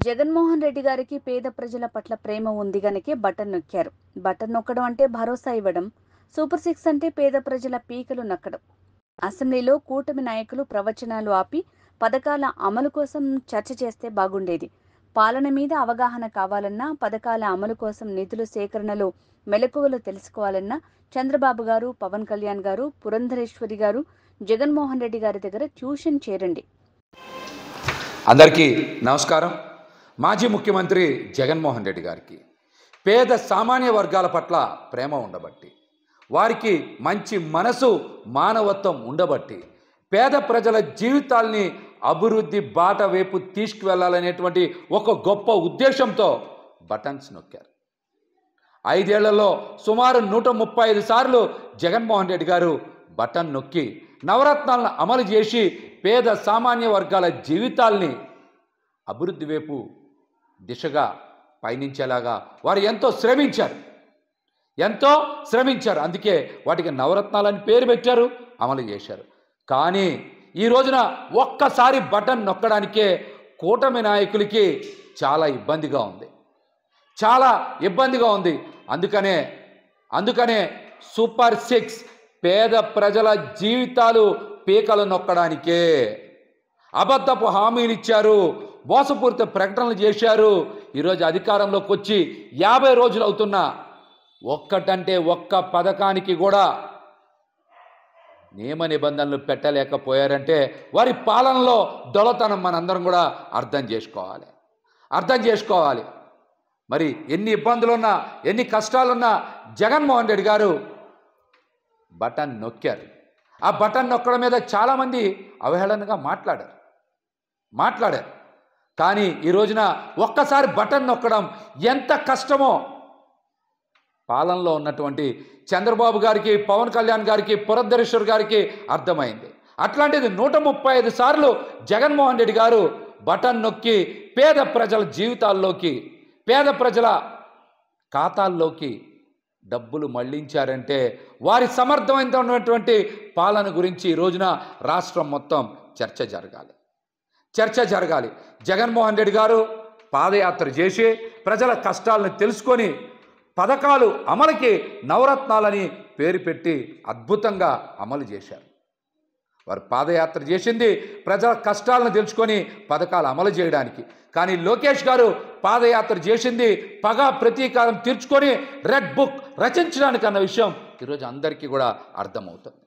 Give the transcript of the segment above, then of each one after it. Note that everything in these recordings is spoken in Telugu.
జగన్మోహన్ రెడ్డి గారికి పేద ప్రజల పట్ల ప్రేమ ఉంది గనుకే బటన్ నొక్కారు. బటన్ నొక్కడం అంటే భరోసా ఇవ్వడం. సూపర్ సిక్స్ అంటే పేద ప్రజల పీకలు నక్కడం. అసెంబ్లీలో కూటమి నాయకులు ప్రవచనాలు ఆపి పథకాల అమలు కోసం చర్చ చేస్తే బాగుండేది. పాలన మీద అవగాహన కావాలన్నా, పథకాల అమలు కోసం నిధుల సేకరణలో మెలకువలు తెలుసుకోవాలన్నా చంద్రబాబు గారు, పవన్ కళ్యాణ్ గారు, పురంధరేశ్వరి గారు, జగన్మోహన్ రెడ్డి గారి దగ్గర ట్యూషన్ చేరండి. అందరికీ నమస్కారం. మాజీ ముఖ్యమంత్రి జగన్మోహన్ రెడ్డి గారికి పేద సామాన్య వర్గాల పట్ల ప్రేమ ఉండబట్టి, వారికి మంచి మనసు మానవత్వం ఉండబట్టి, పేద ప్రజల జీవితాల్ని అభివృద్ధి బాట వైపు తీసుకువెళ్లాలనేటువంటి ఒక గొప్ప ఉద్దేశంతో బటన్స్ నొక్కారు. 5 ఏళ్లలో సుమారు 135 సార్లు జగన్మోహన్ రెడ్డి గారు బటన్ నొక్కి నవరత్నాలను అమలు చేసి పేద సామాన్య వర్గాల జీవితాల్ని అభివృద్ధి వైపు దిశగా పయనించేలాగా వారు ఎంతో శ్రమించారు. అందుకే వాటికి నవరత్నాలని పేరు పెట్టారు, అమలు చేశారు. కానీ ఈ రోజున ఒక్కసారి బటన్ నొక్కడానికే కూటమి నాయకులకి చాలా ఇబ్బందిగా ఉంది. అందుకనే సూపర్ సిక్స్ పేద ప్రజల జీవితాలు పీకలు నొక్కడానికే అబద్ధపు హామీలు ఇచ్చారు, మోసపూరిత ప్రకటనలు చేశారు. ఈరోజు అధికారంలోకి వచ్చి 50 రోజులు అవుతున్నా ఒక్కటంటే ఒక్క పథకానికి కూడా నియమ నిబంధనలు పెట్టలేకపోయారంటే వారి పాలనలో దొలతనం మనందరం కూడా అర్థం చేసుకోవాలి. మరి ఎన్ని ఇబ్బందులున్నా, ఎన్ని కష్టాలున్నా జగన్మోహన్ రెడ్డి గారు బటన్ నొక్కారు. ఆ బటన్ నొక్కడం మీద చాలామంది అవహేళనగా మాట్లాడారు. కానీ ఈ రోజున ఒక్కసారి బటన్ నొక్కడం ఎంత కష్టమో పాలనలో ఉన్నటువంటి చంద్రబాబు గారికి, పవన్ కళ్యాణ్ గారికి, పురంధరేశ్వర్ గారికి అర్థమైంది. అట్లాంటిది 135 సార్లు జగన్మోహన్ రెడ్డి గారు బటన్ నొక్కి పేద ప్రజల జీవితాల్లోకి, పేద ప్రజల ఖాతాల్లోకి డబ్బులు మళ్లించారంటే వారి సమర్థవంతమైనటువంటి పాలన గురించి ఈ రోజున రాష్ట్రం మొత్తం చర్చ జరగాలి. జగన్మోహన్ రెడ్డి గారు పాదయాత్ర చేసి ప్రజల కష్టాలను తెలుసుకొని పథకాలు అమలుకి నవరత్నాలని పేరు పెట్టి అద్భుతంగా అమలు చేశారు. వారు పాదయాత్ర చేసింది ప్రజల కష్టాలను తెలుసుకొని పథకాలు అమలు చేయడానికి. కానీ లోకేష్ గారు పాదయాత్ర చేసింది పగ ప్రతీకారం తీర్చుకొని రెడ్ బుక్ రచించడానికి అన్న విషయం ఈరోజు అందరికీ కూడా అర్థమవుతుంది.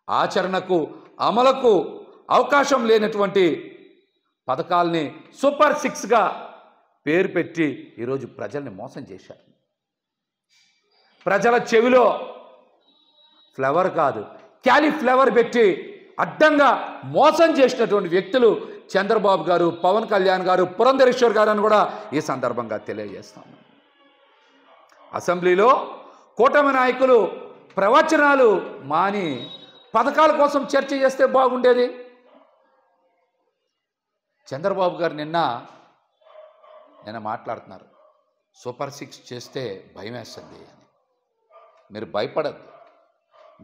ఆచరణకు, అమలుకు అవకాశం లేనటువంటి పథకాల్ని సూపర్ సిక్స్గా పేరు పెట్టి ఈరోజు ప్రజల్ని మోసం చేశారు. ప్రజల చెవిలో ఫ్లవర్ కాదు, క్యాలీఫ్లవర్ పెట్టి అడ్డంగా మోసం చేసినటువంటి వ్యక్తులు చంద్రబాబు గారు, పవన్ కళ్యాణ్ గారు, పురంధరేశ్వర్ గారు అని కూడా ఈ సందర్భంగా తెలియజేస్తాను. అసెంబ్లీలో కూటమి నాయకులు ప్రవచనాలు మాని పథకాల కోసం చర్చ చేస్తే బాగుండేది. చంద్రబాబు గారు నిన్న మాట్లాడుతున్నారు, సూపర్ సిక్స్ చేస్తే భయం వేస్తుంది అని. మీరు భయపడద్దు.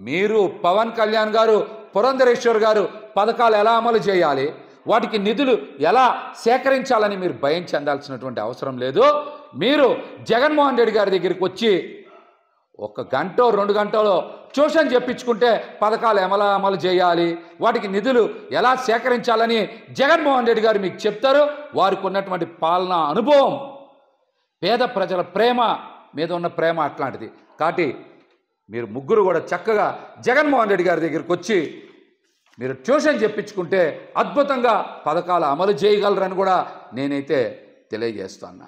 మీరు పవన్ కళ్యాణ్ గారు, పురంధరేశ్వర్ గారు పథకాలు ఎలా అమలు చేయాలి, వాటికి నిధులు ఎలా సేకరించాలని మీరు భయం చెందాల్సినటువంటి అవసరం లేదు. మీరు జగన్మోహన్ రెడ్డి గారి దగ్గరికి వచ్చి 1 గంట 2 గంటలో ట్యూషన్ చెప్పించుకుంటే పథకాలు ఎలా అమలు చేయాలి, వాటికి నిధులు ఎలా సేకరించాలని జగన్మోహన్ రెడ్డి గారు మీకు చెప్తారు. వారికి ఉన్నటువంటి పాలనా అనుభవం, పేద ప్రజల ప్రేమ మీద ఉన్న ప్రేమ అట్లాంటిది. కాబట్టి మీరు ముగ్గురు కూడా చక్కగా జగన్మోహన్ రెడ్డి గారి దగ్గరికి వచ్చి మీరు ట్యూషన్ చెప్పించుకుంటే అద్భుతంగా పథకాలు అమలు చేయగలరని కూడా నేనైతే తెలియజేస్తున్నా.